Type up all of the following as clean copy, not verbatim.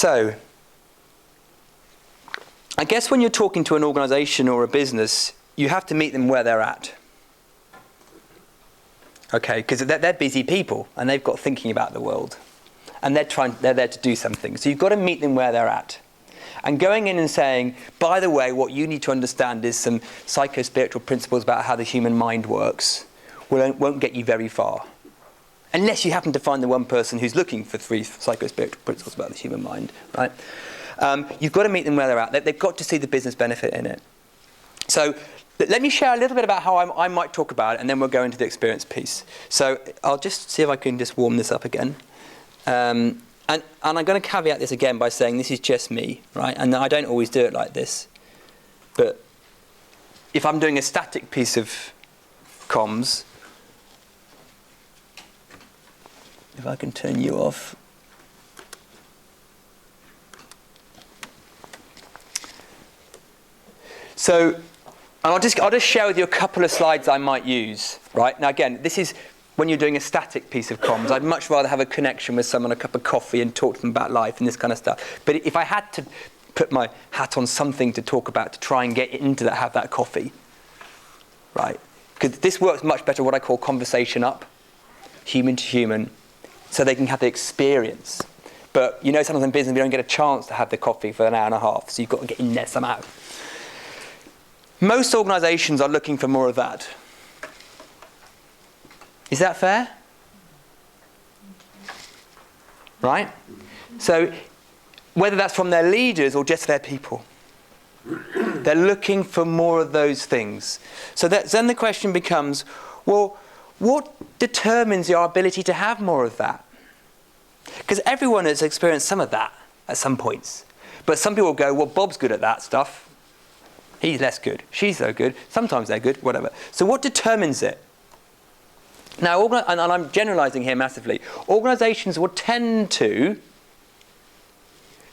So, I guess when you're talking to an organisation or a business, you have to meet them where they're at. Okay, because they're busy people and they've got thinking about the world. And they're there to do something. So you've got to meet them where they're at. And going in and saying, by the way, what you need to understand is some psycho-spiritual principles about how the human mind works won't get you very far. Unless you happen to find the one person who's looking for 3 psycho-spiritual principles about the human mind, right? You've got to meet them where they're at. They've got to see the business benefit in it. So let me share a little bit about how I might talk about it, and then we'll go into the experience piece. So I'll just see if I can just warm this up again. And I'm going to caveat this again by saying this is just me, right? And I don't always do it like this. But if I'm doing a static piece of comms, if I can turn you off. So I'll just share with you a couple of slides I might use, right? Now again, this is when you're doing a static piece of comms. I'd much rather have a connection with someone, a cup of coffee, and talk to them about life and this kind of stuff. But if I had to put my hat on something to talk about to try and get into that, have that coffee, right? Because this works much better what I call conversation up, human to human, so they can have the experience. But you know, sometimes in business we don't get a chance to have the coffee for an hour and a half, so you've got to get in there somehow. Most organisations are looking for more of that. Is that fair? Right? So whether that's from their leaders or just their people, they're looking for more of those things. So then the question becomes, well, what determines your ability to have more of that? Because everyone has experienced some of that at some points. But some people go, well, Bob's good at that stuff. He's less good. She's so good. Sometimes they're good, whatever. So what determines it? Now, and I'm generalising here massively, organisations will tend to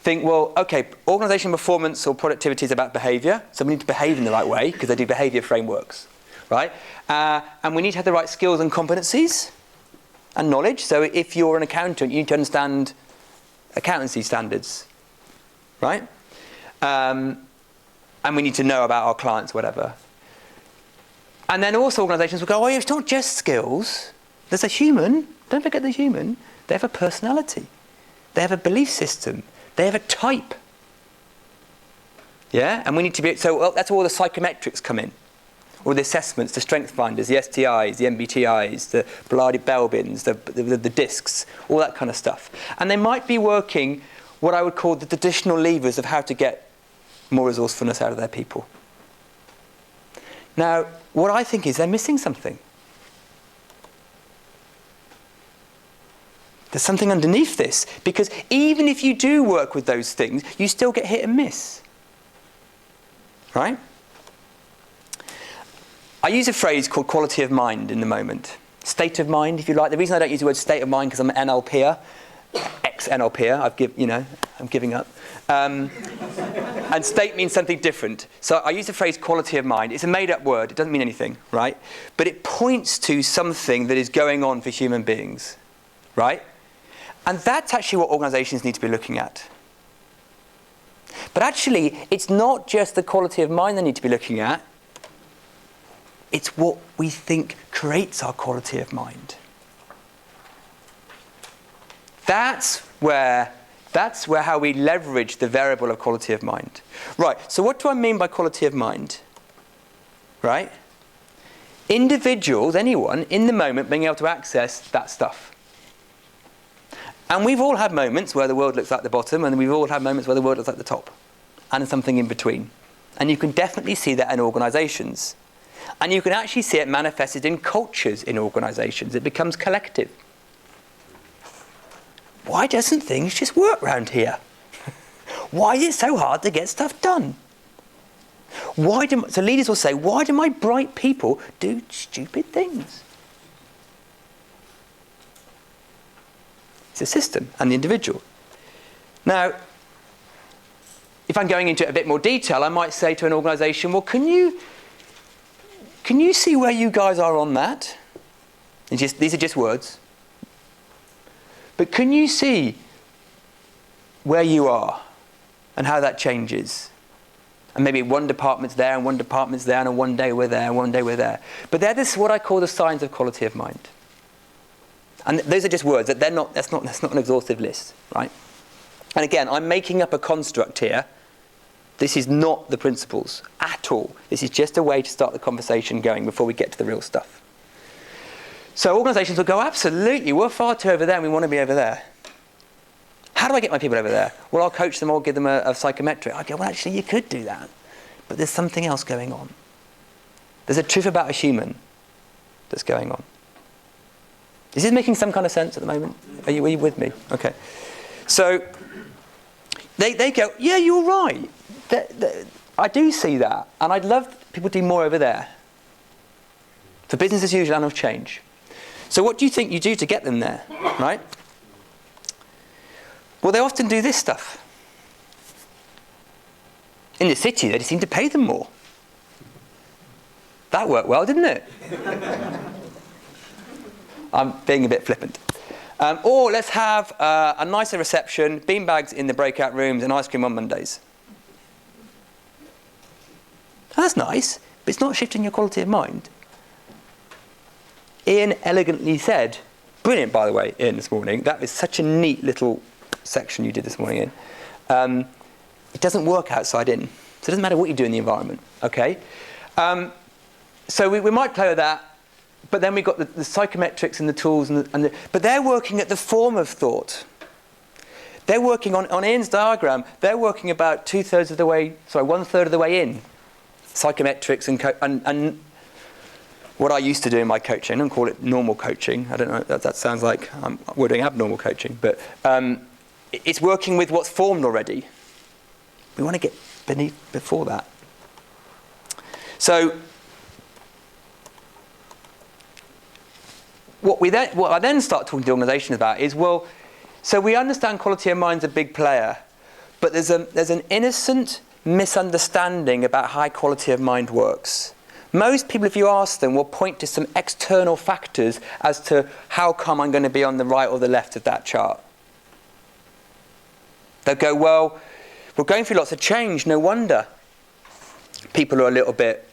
think, well, okay, organisation performance or productivity is about behaviour, so we need to behave in the right way because they do behaviour frameworks, right? And we need to have the right skills and competencies and knowledge. So if you're an accountant, you need to understand accountancy standards, right? And we need to know about our clients, whatever. And then also organisations will go, oh, it's not just skills. There's a human. Don't forget the human. They have a personality. They have a belief system. They have a type. Yeah? And we need to be... So well, that's where all the psychometrics come in. All the assessments, the strength finders, the STIs, the MBTIs, the Blardy-Belbins, the discs, all that kind of stuff. And they might be working what I would call the traditional levers of how to get more resourcefulness out of their people. Now, what I think is they're missing something. There's something underneath this, because even if you do work with those things, you still get hit and miss. Right? I use a phrase called quality of mind in the moment. State of mind, if you like. The reason I don't use the word state of mind because I'm an NLPer, ex-NLPer, I'm giving up. And state means something different. So I use the phrase quality of mind. It's a made-up word. It doesn't mean anything, right? But it points to something that is going on for human beings, right? And that's actually what organisations need to be looking at. But actually, it's not just the quality of mind they need to be looking at. It's what we think creates our quality of mind. That's where how we leverage the variable of quality of mind. Right, so what do I mean by quality of mind? Right? Individuals, anyone, in the moment being able to access that stuff. And we've all had moments where the world looks like the bottom, and we've all had moments where the world looks like the top, and something in between. And you can definitely see that in organisations. And you can actually see it manifested in cultures in organisations. It becomes collective. Why doesn't things just work round here? Why is it so hard to get stuff done? So leaders will say, why do my bright people do stupid things? It's a system and the individual. Now, if I'm going into it a bit more detail, I might say to an organisation, well, can you see where you guys are on that? These are just words. But can you see where you are and how that changes. And maybe one department's there and one department's there, and one day we're there and one day we're there. But they're what I call the signs of quality of mind. And those are just words. That's not an exhaustive list, right? And again, I'm making up a construct here. This is not the principles at all. This is just a way to start the conversation going before we get to the real stuff. So organisations will go, absolutely, we're far too over there and we want to be over there. How do I get my people over there? Well, I'll coach them or give them a psychometric. I go, well, actually, you could do that. But there's something else going on. There's a truth about a human that's going on. Is this making some kind of sense at the moment? Are you with me? Okay. So they go, yeah, you're right. I do see that. And I'd love people to do more over there. For business as usual and of change. So what do you think you do to get them there? Right? Well, they often do this stuff. In the city, they just seem to pay them more. That worked well, didn't it? I'm being a bit flippant. Or let's have a nicer reception, beanbags in the breakout rooms, and ice cream on Mondays. That's nice, but it's not shifting your quality of mind. Ian elegantly said, brilliant, by the way, Ian, this morning. That is such a neat little section you did this morning, Ian. It doesn't work outside in. So it doesn't matter what you do in the environment, okay? So we might play with that. But then we've got the psychometrics and the tools, but they're working at the form of thought. They're working on Ian's diagram, they're working about 1/3 of the way in. Psychometrics and what I used to do in my coaching, I don't call it normal coaching. I don't know, that sounds like we're doing abnormal coaching, but it's working with what's formed already. We want to get before that. So, what I then start talking to organisations about is, well, so we understand quality of mind's a big player, but there's an innocent misunderstanding about how quality of mind works. Most people, if you ask them, will point to some external factors as to how come I'm going to be on the right or the left of that chart. They'll go, well, we're going through lots of change, no wonder people are a little bit,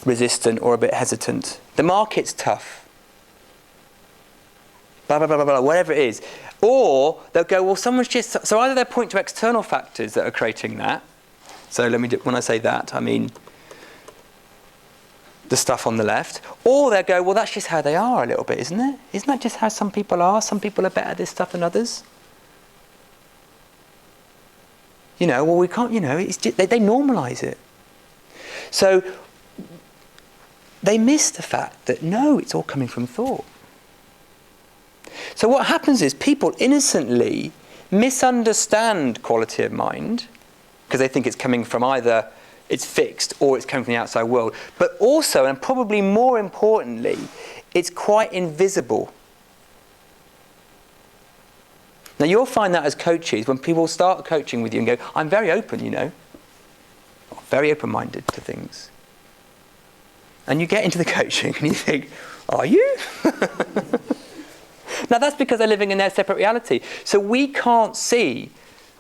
resistant or a bit hesitant. The market's tough. Blah, blah, blah, blah, blah, whatever it is. Or they'll go, well, someone's just... So either they'll point to external factors that are creating that. So when I say that, I mean the stuff on the left. Or they'll go, well, that's just how they are a little bit, isn't it? Isn't that just how some people are? Some people are better at this stuff than others. Well, we can't, it's just, they normalise it. So they miss the fact that, no, it's all coming from thought. So what happens is people innocently misunderstand quality of mind because they think it's coming from either it's fixed or it's coming from the outside world. But also, and probably more importantly, it's quite invisible. Now, you'll find that as coaches, when people start coaching with you and go, I'm very open, very open-minded to things. And you get into the coaching and you think, are you? Now, that's because they're living in their separate reality. So we can't see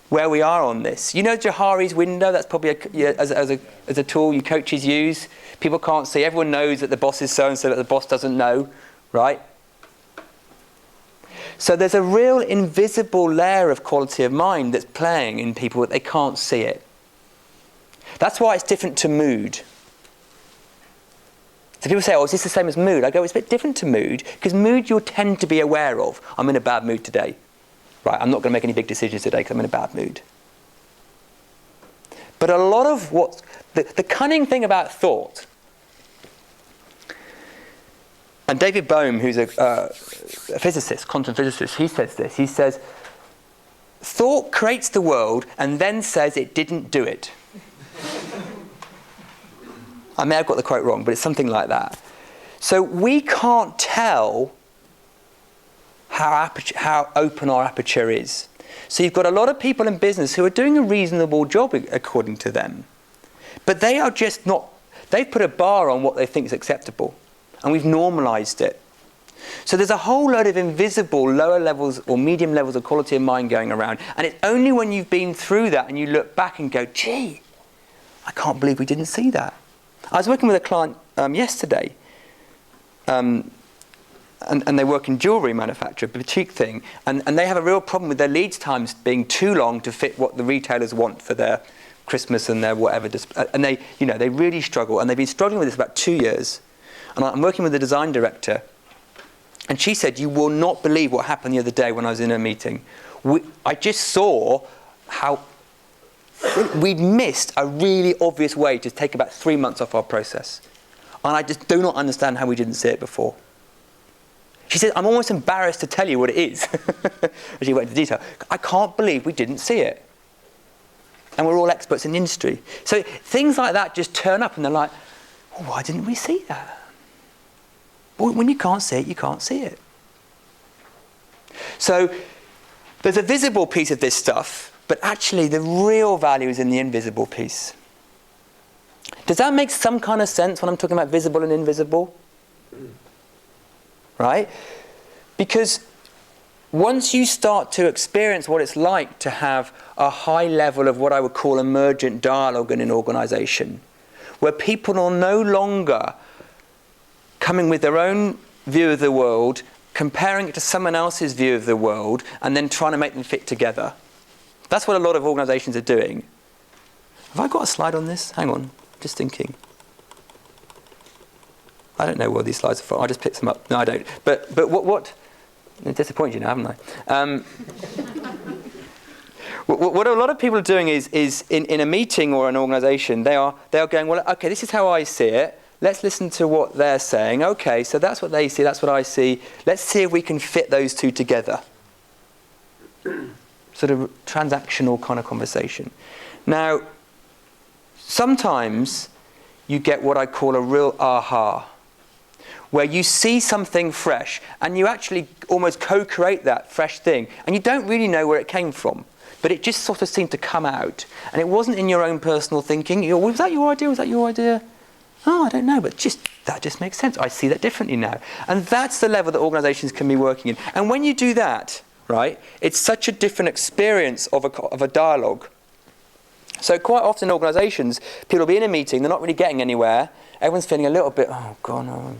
where we are on this. Johari's window, that's probably as a tool you coaches use. People can't see. Everyone knows that the boss is so-and-so, that the boss doesn't know, right? So there's a real invisible layer of quality of mind that's playing in people, but they can't see it. That's why it's different to mood. So people say, is this the same as mood? I go, it's a bit different to mood, because mood you'll tend to be aware of. I'm in a bad mood today. Right, I'm not going to make any big decisions today because I'm in a bad mood. But a lot of the cunning thing about thought, and David Bohm, who's a physicist, quantum physicist, he says this. He says, thought creates the world and then says it didn't do it. I may have got the quote wrong, but it's something like that. So we can't tell how open our aperture is. So you've got a lot of people in business who are doing a reasonable job according to them. But they are just not, they've put a bar on what they think is acceptable. And we've normalised it. So there's a whole load of invisible lower levels or medium levels of quality of mind going around. And it's only when you've been through that and you look back and go, gee, I can't believe we didn't see that. I was working with a client yesterday, and they work in jewellery manufacture, a boutique thing, and they have a real problem with their lead times being too long to fit what the retailers want for their Christmas and their whatever. And they really struggle, and they've been struggling with this about 2 years. And I'm working with the design director, and she said, you will not believe what happened the other day when I was in a meeting. I just saw how we'd missed a really obvious way to take about 3 months off our process. And I just do not understand how we didn't see it before. She said, I'm almost embarrassed to tell you what it is. She went into detail. I can't believe we didn't see it. And we're all experts in the industry. So things like that just turn up and they're like, oh, why didn't we see that? Well, when you can't see it, you can't see it. So there's a visible piece of this stuff, but actually the real value is in the invisible piece. Does that make some kind of sense when I'm talking about visible and invisible? Right? Because once you start to experience what it's like to have a high level of what I would call emergent dialogue in an organisation, where people are no longer coming with their own view of the world, comparing it to someone else's view of the world, and then trying to make them fit together. That's what a lot of organisations are doing. Have I got a slide on this? Hang on, just thinking. I don't know where these slides are from. I just picked them up. No, I don't. But what? I disappointed you now, haven't I? What a lot of people are doing is in a meeting or an organisation, they are going, well, okay, this is how I see it. Let's listen to what they're saying. Okay, so that's what they see, that's what I see. Let's see if we can fit those two together. Sort of transactional kind of conversation. Now, sometimes you get what I call a real aha, where you see something fresh and you actually almost co-create that fresh thing, and you don't really know where it came from, but it just sort of seemed to come out, and it wasn't in your own personal thinking. Was that your idea? Was that your idea? Oh, I don't know, but that just makes sense. I see that differently now. And that's the level that organisations can be working in. And when you do that, right, it's such a different experience of a dialogue. So quite often in organisations, people will be in a meeting, they're not really getting anywhere, everyone's feeling a little bit, oh, God, no.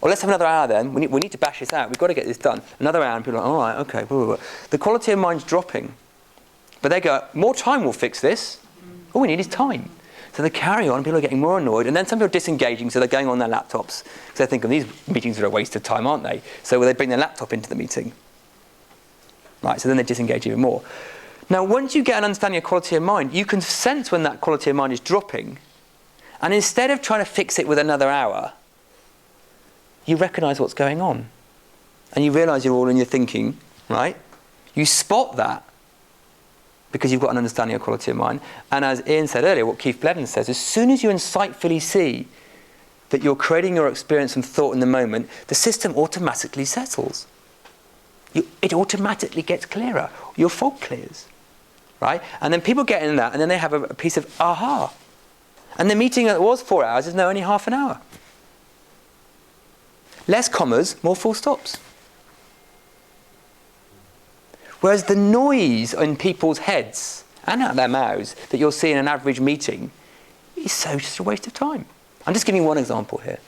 Or let's have another hour then, we need to bash this out, we've got to get this done. Another hour, and people are like, all right, okay, blah, blah, blah. The quality of mind's dropping. But they go, more time will fix this. All we need is time. So they carry on, people are getting more annoyed, and then some people are disengaging, so they're going on their laptops. Because they're thinking, these meetings are a waste of time, aren't they? So they bring their laptop into the meeting. Right, so then they disengage even more. Now, once you get an understanding of quality of mind, you can sense when that quality of mind is dropping, and instead of trying to fix it with another hour, you recognise what's going on. And you realise you're all in your thinking, right? You spot that, because you've got an understanding of quality of mind. And as Ian said earlier, what Keith Blevins says, as soon as you insightfully see that you're creating your experience and thought in the moment, the system automatically settles. It automatically gets clearer. Your fog clears, right? And then people get in that, and then they have a piece of aha. And the meeting that was 4 hours is now only half an hour. Less commas, more full stops. Whereas the noise in people's heads and out their mouths that you'll see in an average meeting is so just a waste of time. I'm just giving you one example here.